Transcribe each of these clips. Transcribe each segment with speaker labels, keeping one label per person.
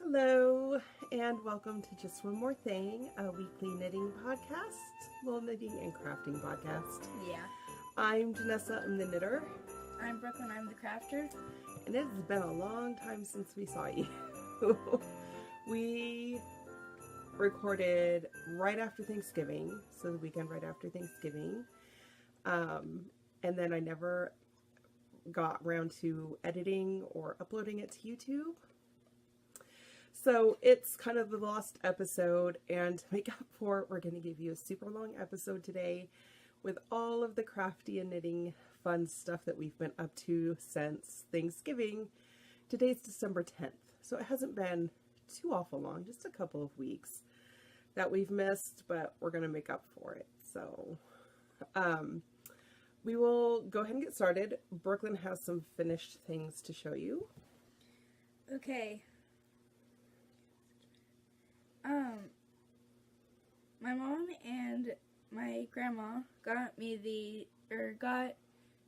Speaker 1: Hello, and welcome to Just One More Thing, a weekly knitting podcast, well, knitting and crafting podcast.
Speaker 2: Yeah.
Speaker 1: I'm Janessa, I'm the knitter.
Speaker 2: I'm Brooklyn, I'm the crafter.
Speaker 1: And it has been a long time since we saw you. We recorded right after Thanksgiving, so the weekend right after Thanksgiving. And then I never got around to editing or uploading it to YouTube. So it's kind of the lost episode, and to make up for it, we're going to give you a super long episode today with all of the crafty and knitting fun stuff that we've been up to since Thanksgiving. Today's December 10th, so it hasn't been too awful long, just a couple of weeks that we've missed, but we're going to make up for it. So we will go ahead and get started. Brooklyn has some finished things to show you.
Speaker 2: Okay. My mom and my grandma got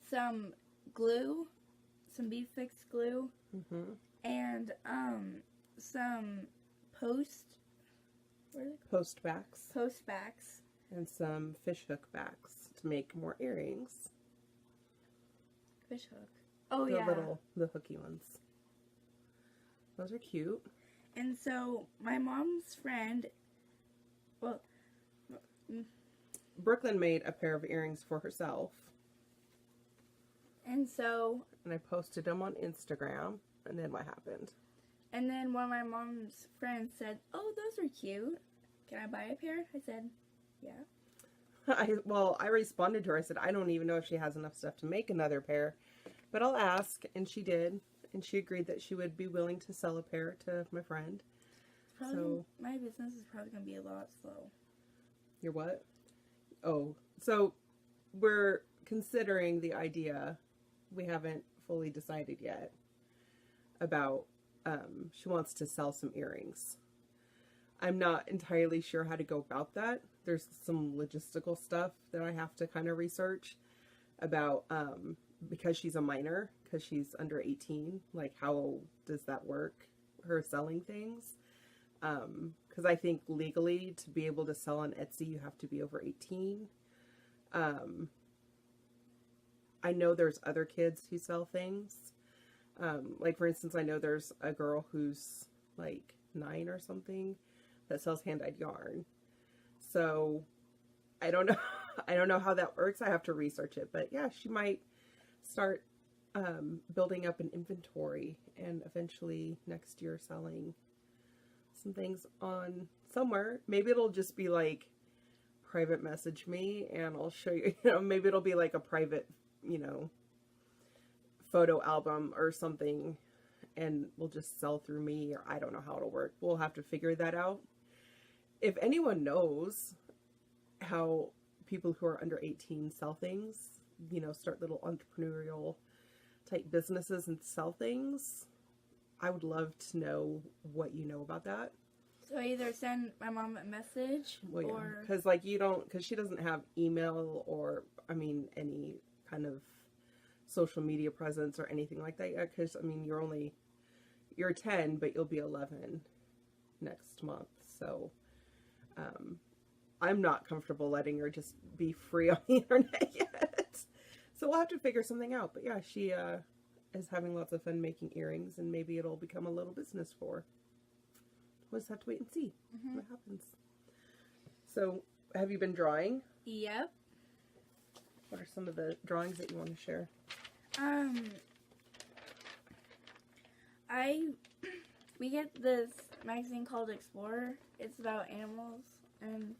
Speaker 2: some glue, some Bead Fix glue, and some post
Speaker 1: backs and some fish hook backs to make more earrings.
Speaker 2: Fish hook. Oh,
Speaker 1: the
Speaker 2: yeah.
Speaker 1: The hooky ones. Those are cute.
Speaker 2: And so my mom's friend,
Speaker 1: Brooklyn made a pair of earrings for herself.
Speaker 2: And
Speaker 1: I posted them on Instagram. And then what happened?
Speaker 2: And then one of my mom's friends said, "Oh, those are cute. Can I buy a pair?" I said, "Yeah."
Speaker 1: I responded to her. I said, I don't even know if she has enough stuff to make another pair, but I'll ask. And she did. And she agreed that she would be willing to sell a pair to my friend.
Speaker 2: My business is probably going to be a lot slow.
Speaker 1: Your what? Oh, so we're considering the idea. We haven't fully decided yet about, she wants to sell some earrings. I'm not entirely sure how to go about that. There's some logistical stuff that I have to kind of research about, because she's a minor, because she's under 18, like how does that work, her selling things? Because I think legally to be able to sell on Etsy, you have to be over 18. I know there's other kids who sell things. Like for instance, I know there's a girl who's like 9 or something that sells hand-dyed yarn. So I don't know. I don't know how that works. I have to research it, but yeah, she might start building up an inventory and eventually next year selling some things on somewhere. Maybe it'll just be like private message me and I'll show you, maybe it'll be like a private, photo album or something, and we'll just sell through me, or I don't know how it'll work. We'll have to figure that out. If anyone knows how people who are under 18 sell things, start little entrepreneurial type businesses and sell things, I would love to know what you know about that.
Speaker 2: So either send my mom a message, or...
Speaker 1: Because she doesn't have email or, any kind of social media presence or anything like that yet. Because, you're 10, but you'll be 11 next month. So, I'm not comfortable letting her just be free on the internet yet. So we'll have to figure something out. But yeah, she is having lots of fun making earrings, and maybe it'll become a little business for her. We'll just have to wait and see what happens. So, have you been drawing?
Speaker 2: Yep.
Speaker 1: What are some of the drawings that you want to share?
Speaker 2: We get this magazine called Explorer. It's about animals, and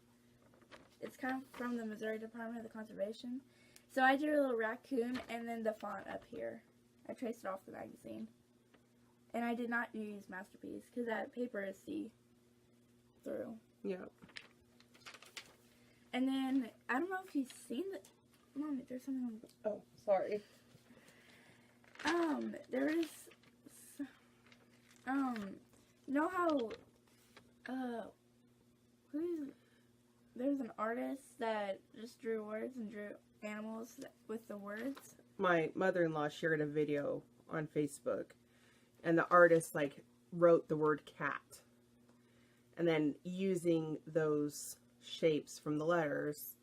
Speaker 2: it's kind of from the Missouri Department of Conservation. So I did a little raccoon, and then the font up here. I traced it off the magazine. And I did not use Masterpiece, because that paper is see-through.
Speaker 1: Yeah.
Speaker 2: And then, I don't know if you've seen the... Mom, there's something on...
Speaker 1: Oh, sorry.
Speaker 2: There is... you know how... There's an artist that just drew words and drew animals with the words.
Speaker 1: My mother-in-law shared a video on Facebook, and the artist wrote the word cat. And then using those shapes from the letters,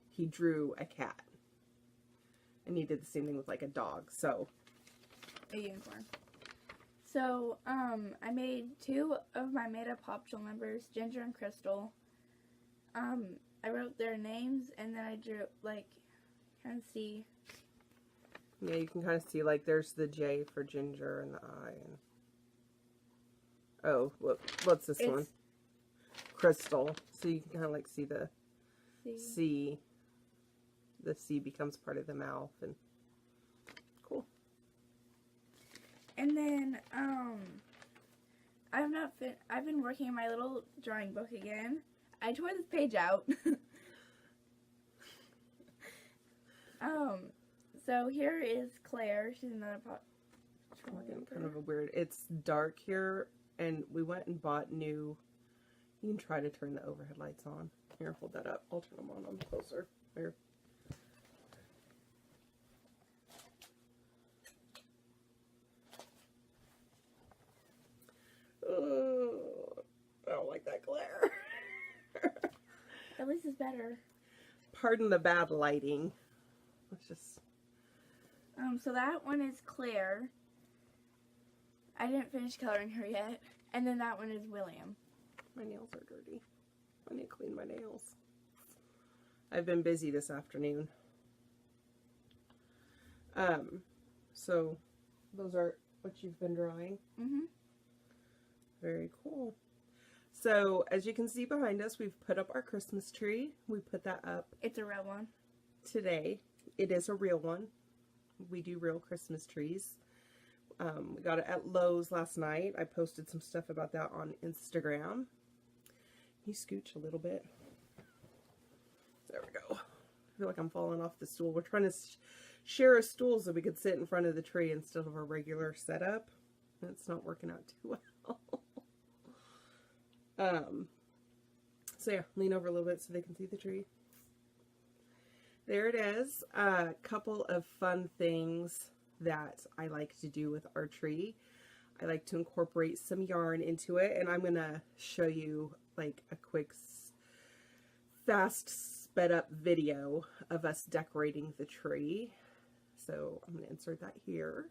Speaker 1: he drew a cat. And he did the same thing with like a dog. So
Speaker 2: a unicorn. So, I made 2 of my made-up Paw Patrol members, Ginger and Crystal. I wrote their names, and then I drew, like, kind of see.
Speaker 1: Yeah, you can kind of see, like, there's the J for Ginger and the I. And... oh, what's this one? Crystal. So you can kind of, like, see the C. The C becomes part of the mouth, and cool.
Speaker 2: And then, I've been working in my little drawing book again. I tore this page out. So here is Claire. She's another
Speaker 1: Kind of a weird, it's dark here, and we went and bought new, you can try to turn the overhead lights on. Here, hold that up. I'll turn them on. I'm closer. Here. I don't like that glare.
Speaker 2: At least it's better.
Speaker 1: Pardon the bad lighting. Let's just...
Speaker 2: so that one is Claire. I didn't finish coloring her yet. And then that one is William.
Speaker 1: My nails are dirty. I need to clean my nails. I've been busy this afternoon. So those are what you've been drawing.
Speaker 2: Mm-hmm.
Speaker 1: Very cool. So as you can see behind us, we've put up our Christmas tree. We put that up.
Speaker 2: It's a real one.
Speaker 1: Today. It is a real one. We do real Christmas trees. We got it at Lowe's last night. I posted some stuff about that on Instagram. You scooch a little bit. There we go. I feel like I'm falling off the stool. We're trying to share a stool so we could sit in front of the tree instead of a regular setup. And it's not working out too well. So yeah, lean over a little bit so they can see the tree. There it is. A couple of fun things that I like to do with our tree. I like to incorporate some yarn into it, and I'm going to show you like a quick fast sped up video of us decorating the tree. So I'm going to insert that here.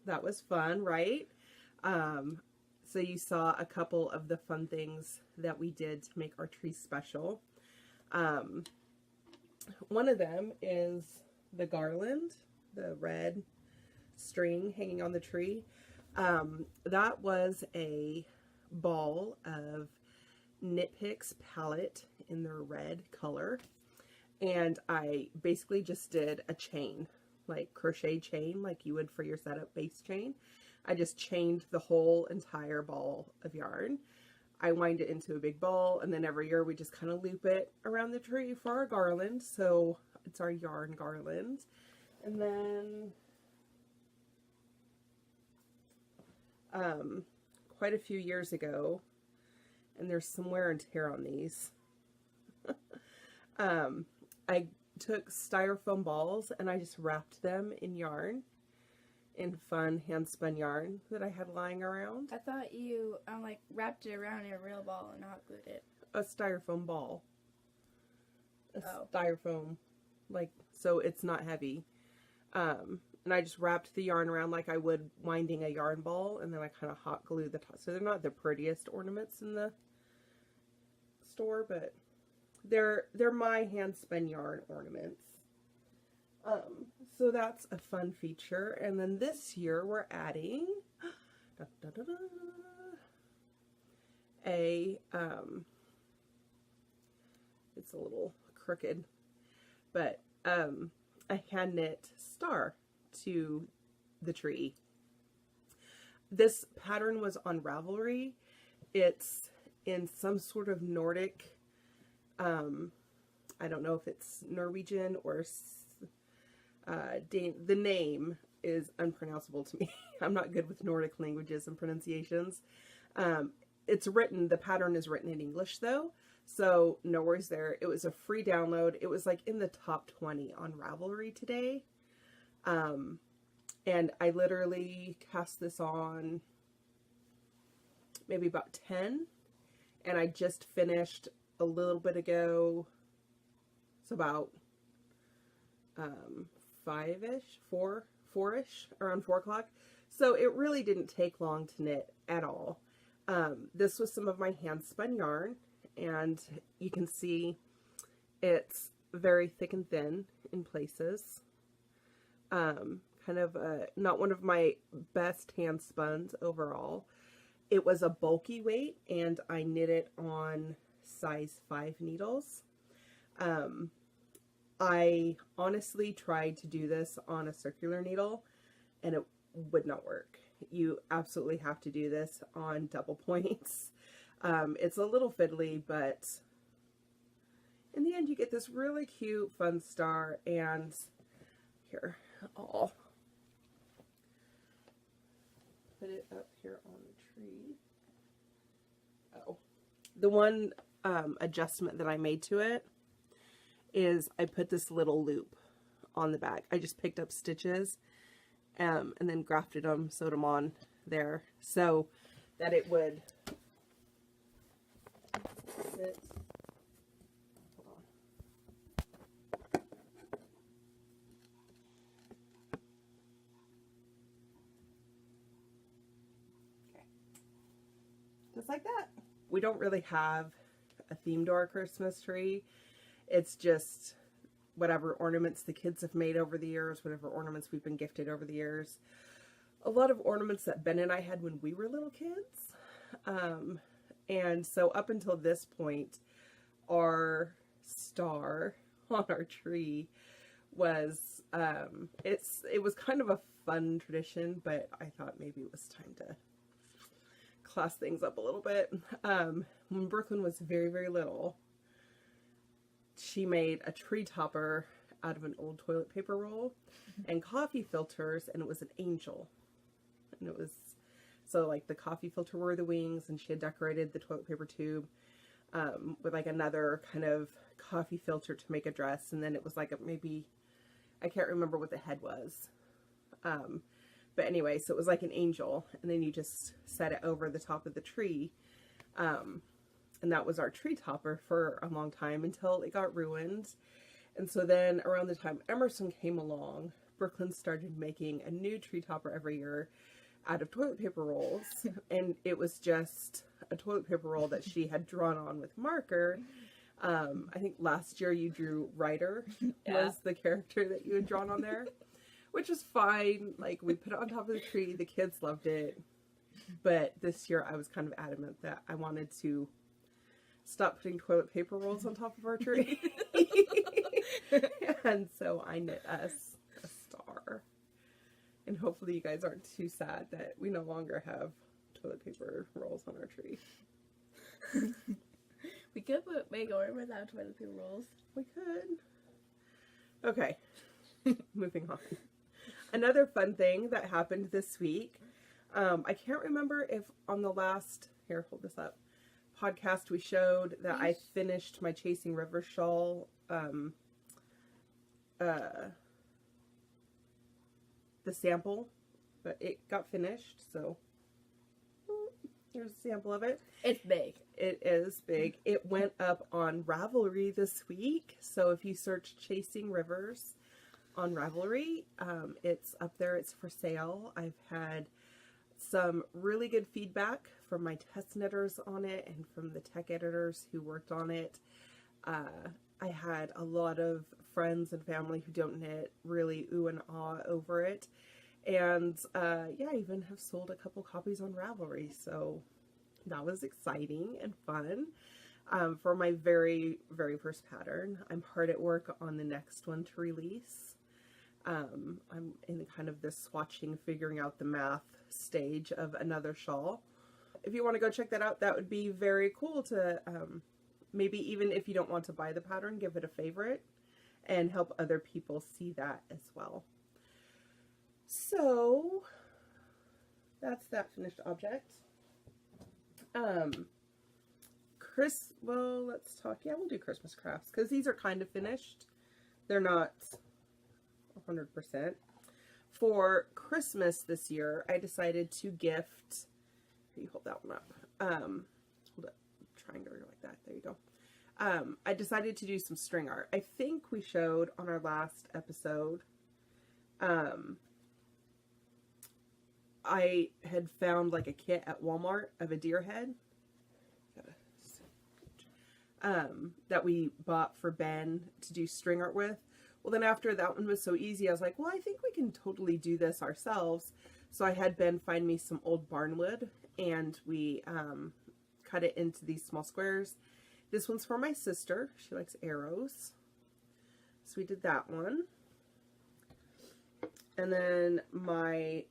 Speaker 1: That was fun, right? So you saw a couple of the fun things that we did to make our tree special. One of them is the garland, the red string hanging on the tree. That was a ball of Knit Picks palette in their red color. And I basically just did a chain, like crochet chain, like you would for your setup base chain. I just chained the whole entire ball of yarn. I wind it into a big ball, and then every year we just kind of loop it around the tree for our garland. So it's our yarn garland. And then quite a few years ago, and there's some wear and tear on these, I took styrofoam balls and I just wrapped them in yarn, in fun hand spun yarn that I had lying around.
Speaker 2: I thought you like wrapped it around a real ball and hot glued it.
Speaker 1: A styrofoam ball. Styrofoam, like, so it's not heavy. And I just wrapped the yarn around like I would winding a yarn ball, and then I kind of hot glued the top. So they're not the prettiest ornaments in the store, but they're my hand spun yarn ornaments. So that's a fun feature. And then this year we're adding a it's a little crooked, but a hand knit star to the tree. This pattern was on Ravelry. It's in some sort of Nordic, I don't know if it's Norwegian or the name is unpronounceable to me. I'm not good with Nordic languages and pronunciations. The pattern is written in English though, so no worries there. It was a free download. It was like in the top 20 on Ravelry today. And I literally cast this on maybe about 10, and I just finished a little bit ago. It's about 5-ish, 4-ish, around 4 o'clock. So it really didn't take long to knit at all. This was some of my hand spun yarn, and you can see it's very thick and thin in places. Kind of not one of my best hand spuns overall. It was a bulky weight, and I knit it on size 5 needles. I honestly tried to do this on a circular needle, and it would not work. You absolutely have to do this on double points. It's a little fiddly, but in the end you get this really cute fun star. And here, I'll put it up here on the tree. Oh, the one adjustment that I made to it is I put this little loop on the back. I just picked up stitches and then grafted them, sewed them on there so that it would sit. Hold on. Okay. Just like that. We don't really have a theme to our Christmas tree. It's just whatever ornaments the kids have made over the years, whatever ornaments we've been gifted over the years. A lot of ornaments that Ben and I had when we were little kids. And so up until this point, our star on our tree was, it was kind of a fun tradition, but I thought maybe it was time to class things up a little bit. When Brooklyn was very, very little, she made a tree topper out of an old toilet paper roll and coffee filters, and it was an angel. And it was, so like the coffee filter were the wings, and she had decorated the toilet paper tube with like another kind of coffee filter to make a dress, and then it was like maybe, I can't remember what the head was. But anyway, so it was like an angel, and then you just set it over the top of the tree. And that was our tree topper for a long time until it got ruined. And so then around the time Emerson came along, Brooklyn started making a new tree topper every year out of toilet paper rolls. And it was just a toilet paper roll that she had drawn on with marker. I think last year you drew Ryder was the character that you had drawn on there, which is fine. Like, we put it on top of the tree. The kids loved it. But this year I was kind of adamant that I wanted to stop putting toilet paper rolls on top of our tree. And so I knit us a star. And hopefully you guys aren't too sad that we no longer have toilet paper rolls on our tree.
Speaker 2: We could make ornaments without toilet paper rolls.
Speaker 1: We could. Okay. Moving on. Another fun thing that happened this week. I can't remember if on the last, here, hold this up, podcast we showed that I finished my Chasing Rivers shawl, the sample, but it got finished, so here's a sample of it.
Speaker 2: It's big.
Speaker 1: It is big. It went up on Ravelry this week, so if you search Chasing Rivers on Ravelry, it's up there, it's for sale. I've had some really good feedback from my test knitters on it and from the tech editors who worked on it. I had a lot of friends and family who don't knit really ooh and ah over it. And yeah, I even have sold a couple copies on Ravelry, so that was exciting and fun. For my very, very first pattern, I'm hard at work on the next one to release. I'm in kind of this swatching, figuring out the math stage of another shawl. If you want to go check that out, that would be very cool to maybe even if you don't want to buy the pattern, give it a favorite and help other people see that as well. So that's that finished object. Well, let's talk. Yeah, we'll do Christmas crafts because these are kind of finished. They're not 100%. For Christmas this year, I decided to gift. You hold that one up. Hold it. Triangle like that. There you go. I decided to do some string art. I think we showed on our last episode. I had found like a kit at Walmart of a deer head. That we bought for Ben to do string art with. Well, then after that one was so easy, I was like, well, I think we can totally do this ourselves. So I had Ben find me some old barnwood, and we cut it into these small squares. This one's for my sister. She likes arrows. So we did that one. And then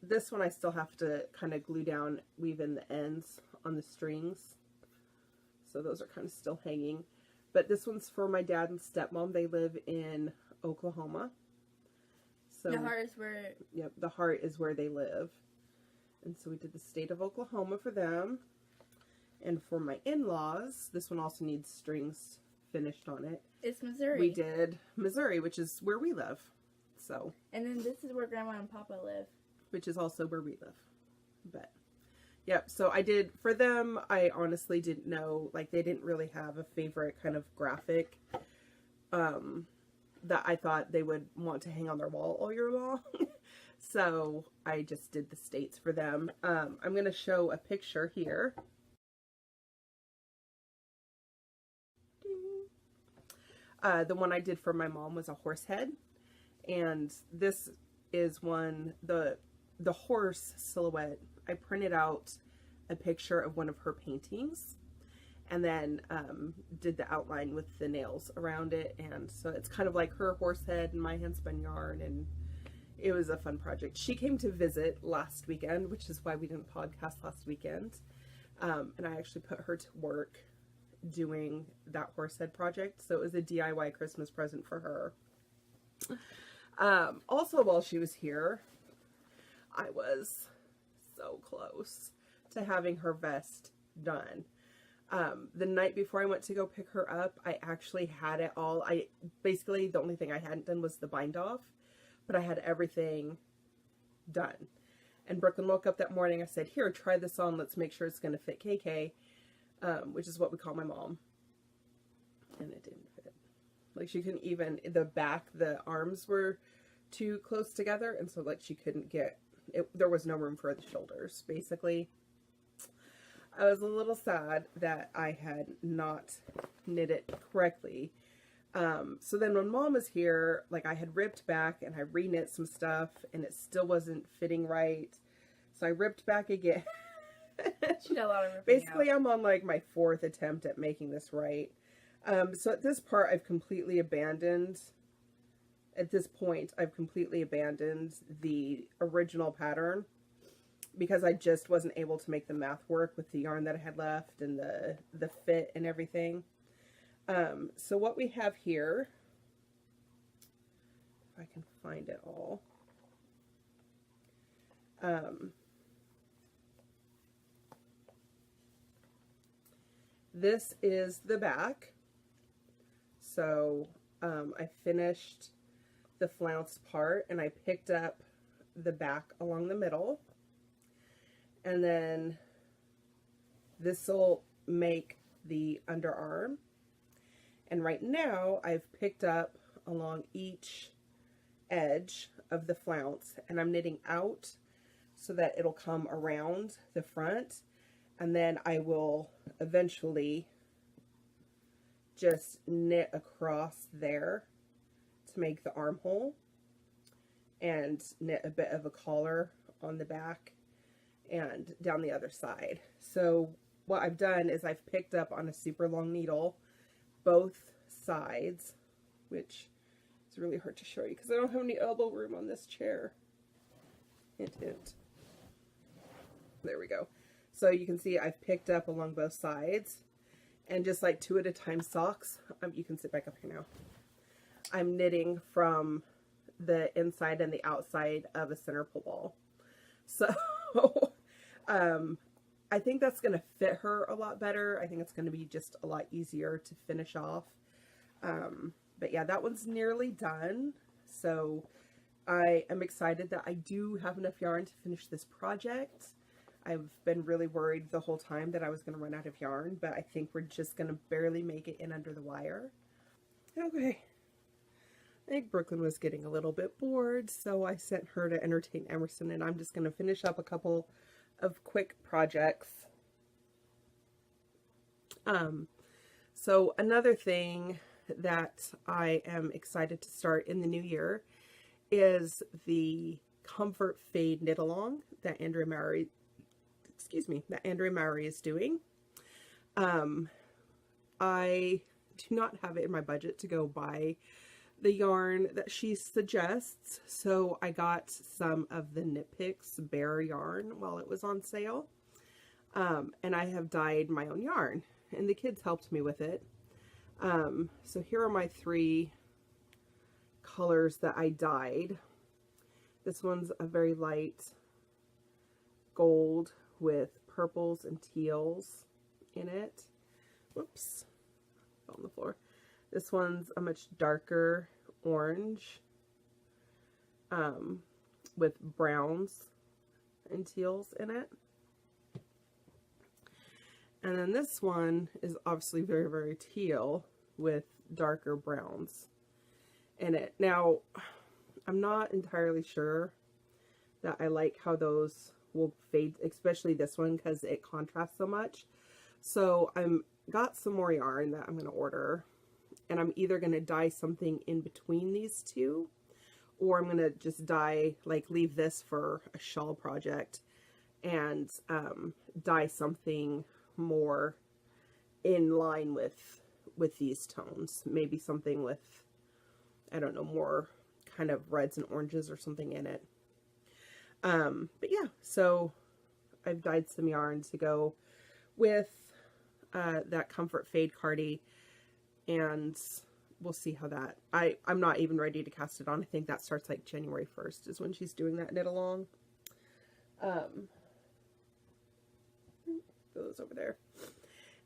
Speaker 1: this one I still have to kind of glue down, weave in the ends on the strings. So those are kind of still hanging. But this one's for my dad and stepmom. They live in Oklahoma. So
Speaker 2: The heart is where...
Speaker 1: Yep, the heart is where they live. And so we did the state of Oklahoma for them. And for my in-laws, this one also needs strings finished on it.
Speaker 2: It's Missouri.
Speaker 1: We did Missouri, which is where we live. So.
Speaker 2: And then this is where Grandma and Papa live.
Speaker 1: which is also where we live. But yep, so I did, for them, I honestly didn't know, like, they didn't really have a favorite kind of graphic that I thought they would want to hang on their wall all year long. So I just did the states for them. I'm going to show a picture here. The one I did for my mom was a horse head. And this is one, the horse silhouette. I printed out a picture of one of her paintings and then did the outline with the nails around it. And so it's kind of like her horse head and my handspun yarn, and it was a fun project. She came to visit last weekend, which is why we didn't podcast last weekend. And I actually put her to work doing that horse head project. So it was a DIY Christmas present for her. Also, while she was here, I was so close to having her vest done. The night before I went to go pick her up, I actually had it all. Basically, the only thing I hadn't done was the bind off, but I had everything done. And Brooklyn woke up that morning. I said, here, try this on. Let's make sure it's going to fit KK, which is what we call my mom. And it didn't fit. Like, she couldn't even, the back, the arms were too close together. And so, like, she couldn't get, there was no room for the shoulders, basically. I was a little sad that I had not knit it correctly. So then when Mom was here, like, I had ripped back and I re-knit some stuff and it still wasn't fitting right. So I ripped back again.
Speaker 2: She did a lot of ripping
Speaker 1: Basically, out. I'm on like my 4th attempt at making this right. So at this part, I've completely abandoned, at this point, I've completely abandoned the original pattern because I just wasn't able to make the math work with the yarn that I had left and the fit and everything. So what we have here, if I can find it all, this is the back. So I finished the flounce part and I picked up the back along the middle. And then this will make the underarm. And right now I've picked up along each edge of the flounce and I'm knitting out so that it'll come around the front. And then I will eventually just knit across there to make the armhole and knit a bit of a collar on the back and down the other side. So what I've done is I've picked up on a super long needle both sides, which is really hard to show you because I don't have any elbow room on this chair. Hint, hint. There we go. So you can see I've picked up along both sides and just like 2 at a time socks. You can sit back up here now. I'm knitting from the inside and the outside of a center pull ball. So I think that's going to fit her a lot better. I think it's going to be just a lot easier to finish off. But yeah, that one's nearly done. So I am excited that I do have enough yarn to finish this project. I've been really worried the whole time that I was going to run out of yarn, but I think we're just going to barely make it in under the wire. Okay. I think Brooklyn was getting a little bit bored, so I sent her to entertain Emerson, and I'm just going to finish up a couple of quick projects. So another thing that I am excited to start in the new year is the Comfort Fade Knit Along that Andrea Mowry is doing. I do not have it in my budget to go buy the yarn that she suggests, so I got some of the Knit Picks bare yarn while it was on sale, and I have dyed my own yarn, and the kids helped me with it. So here are my 3 colors that I dyed. This one's a very light gold with purples and teals in it. Whoops, fell on the floor. This one's a much darker orange with browns and teals in it. And then this one is obviously very, very teal with darker browns in it. Now, I'm not entirely sure that I like how those will fade, especially this one, because it contrasts so much. So I'm got some more yarn that I'm going to order, and I'm either going to dye something in between these two, or I'm going to just dye, like leave this for a shawl project and dye something more in line with these tones. Maybe something with, I don't know, more kind of reds and oranges or something in it. But yeah, so I've dyed some yarn to go with that Comfort Fade Cardi, and we'll see how that, I'm not even ready to cast it on. I think that starts like January 1st is when she's doing that knit along. Those over there.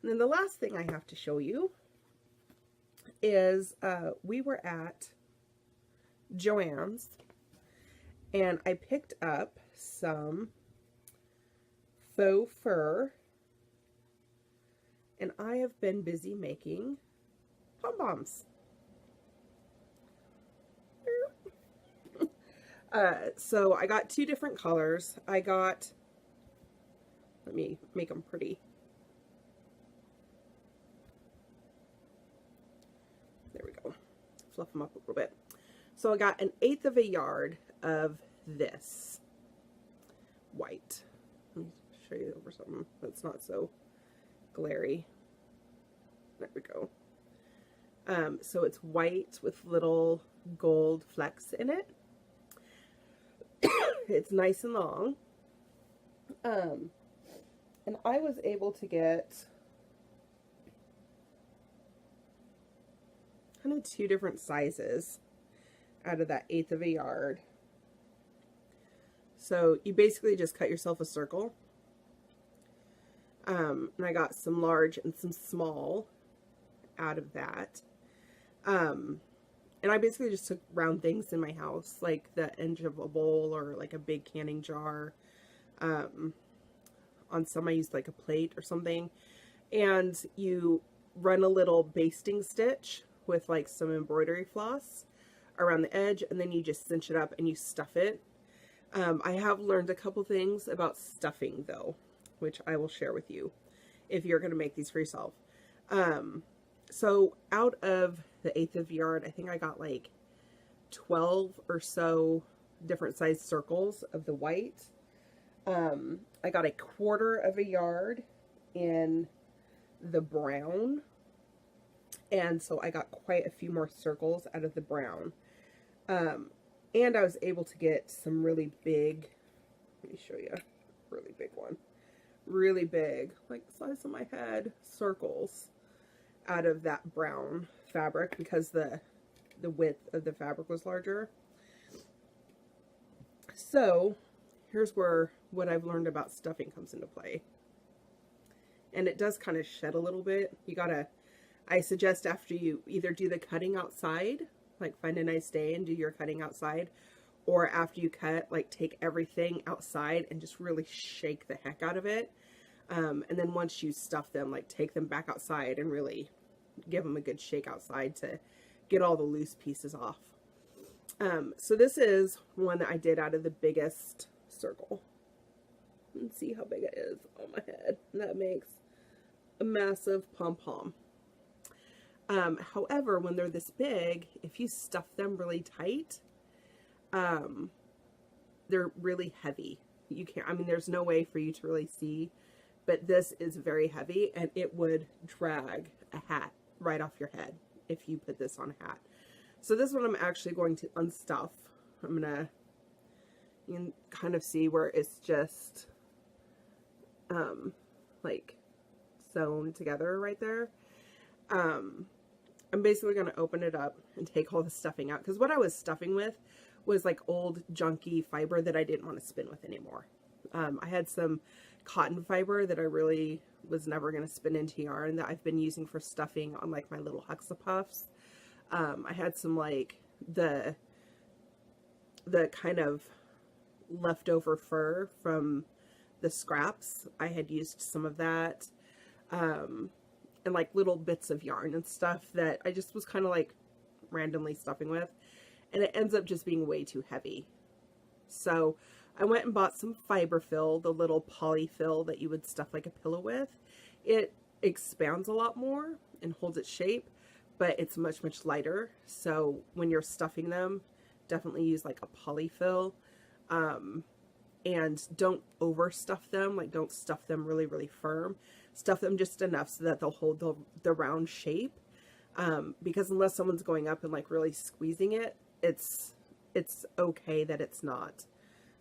Speaker 1: And then the last thing I have to show you is we were at Joann's, and I picked up some faux fur, and I have been busy making pom-poms. So I got two different colors. Let me make them pretty. There we go. Fluff them up a little bit. So I got 1/8 of a yard of this white. Let me show you over something that's not so glary. There we go. So it's white with little gold flecks in it. It's nice and long. And I was able to get kind of two different sizes out of that 1/8 of a yard. So you basically just cut yourself a circle. And I got some large and some small out of that. And I basically just took round things in my house, like the edge of a bowl or like a big canning jar. On some I used like a plate or something. And you run a little basting stitch with like some embroidery floss around the edge, and then you just cinch it up and you stuff it. I have learned a couple things about stuffing though, which I will share with you if you're going to make these for yourself. So out of the 1/8 of yard, I think I got like 12 or so different size circles of the white. I got 1/4 of a yard in the brown, and so I got quite a few more circles out of the brown. And I was able to get some really big, let me show you, really big one, really big, like the size of my head, circles out of that brown fabric, because the width of the fabric was larger. So here's where what I've learned about stuffing comes into play. And it does kind of shed a little bit. You gotta, I suggest after you either do the cutting outside, like find a nice day and do your cutting outside, or after you cut, like take everything outside and just really shake the heck out of it. And then once you stuff them, like take them back outside and really give them a good shake outside to get all the loose pieces off. So this is one that I did out of the biggest circle. And see how big it is on my head. And that makes a massive pom-pom. However, when they're this big, if you stuff them really tight, they're really heavy. You can't, I mean, there's no way for you to really see, but this is very heavy, and it would drag a hat right off your head if you put this on a hat. So this one I'm actually going to unstuff. I'm gonna, you can kind of see where it's just like sewn together right there. I'm basically going to open it up and take all the stuffing out, because what I was stuffing with was like old junky fiber that I didn't want to spin with anymore. I had some cotton fiber that I really was never going to spin into yarn that I've been using for stuffing on like my little Huxa Puffs. I had some like the kind of leftover fur from the scraps. I had used some of that, and like little bits of yarn and stuff that I just was kind of like randomly stuffing with, and it ends up just being way too heavy. So I went and bought some Fiberfill, the little polyfill that you would stuff like a pillow with. It expands a lot more and holds its shape, but it's much, much lighter. So when you're stuffing them, definitely use like a polyfill. And don't overstuff them. Like, don't stuff them really, really firm. Stuff them just enough so that they'll hold the round shape. Because unless someone's going up and like really squeezing it, it's okay that it's not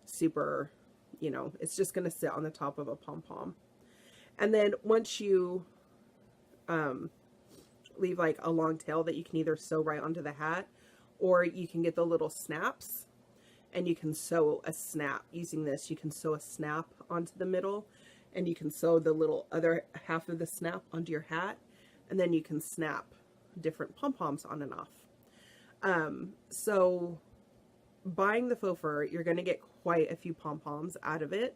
Speaker 1: super, you know, it's just going to sit on the top of a pom-pom. And then once you leave like a long tail that you can either sew right onto the hat, or you can get the little snaps and you can sew a snap. Using this, you can sew a snap onto the middle, and you can sew the little other half of the snap onto your hat, and then you can snap different pom-poms on and off. So buying the faux fur, you're going to get quite a few pom-poms out of it.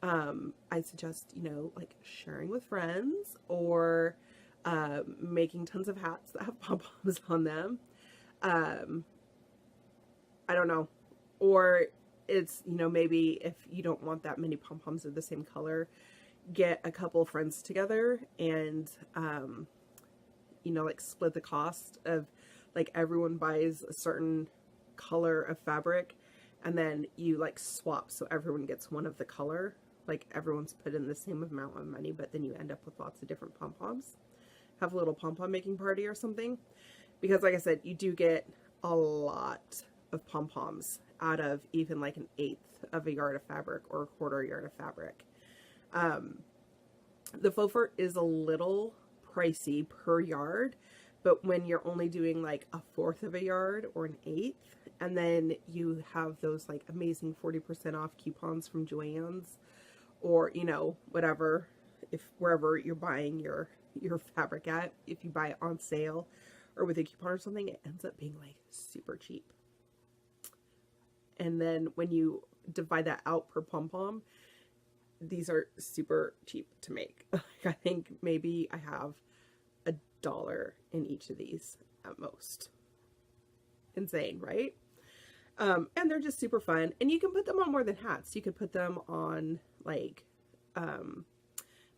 Speaker 1: I suggest, you know, like sharing with friends, or making tons of hats that have pom-poms on them. I don't know. Or it's, you know, maybe if you don't want that many pom-poms of the same color, get a couple of friends together and, you know, like split the cost of, like, everyone buys a certain color of fabric, and then you like swap so everyone gets one of the color. Like, everyone's put in the same amount of money, but then you end up with lots of different pom-poms. Have a little pom-pom making party or something. Because like I said, you do get a lot of pom-poms out of even like 1/8 of a yard of fabric or 1/4 yard of fabric. The faux fur is a little pricey per yard, but when you're only doing like 1/4 of a yard or 1/8, and then you have those like amazing 40% off coupons from Joann's, or, you know, whatever, if wherever you're buying your fabric at, if you buy it on sale or with a coupon or something, it ends up being like super cheap. And then when you divide that out per pom-pom, these are super cheap to make. I think maybe I have $1 in each of these at most. Insane, right? And they're just super fun. And you can put them on more than hats. You could put them on, like,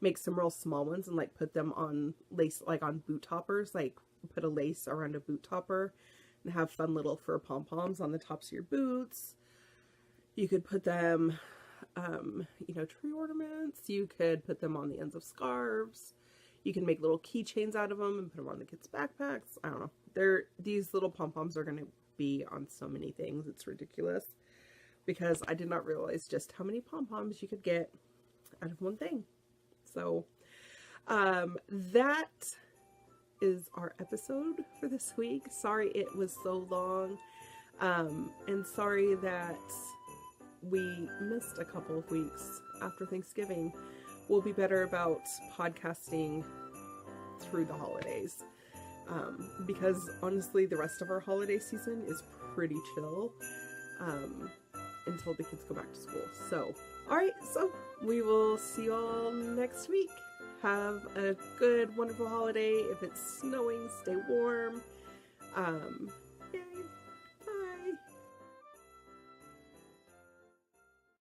Speaker 1: make some real small ones and like put them on lace, like on boot toppers, like put a lace around a boot topper and have fun little fur pom-poms on the tops of your boots. You could put them, you know, tree ornaments. You could put them on the ends of scarves. You can make little keychains out of them and put them on the kids' backpacks. I don't know. These little pom-poms are going to be on so many things. It's ridiculous, because I did not realize just how many pom-poms you could get out of one thing. So, that is our episode for this week. Sorry it was so long, and sorry that we missed a couple of weeks after Thanksgiving. We'll be better about podcasting through the holidays, because honestly the rest of our holiday season is pretty chill, until the kids go back to school. So, alright, so we will see you all next week. Have a good, wonderful holiday. If it's snowing, stay warm. Yay.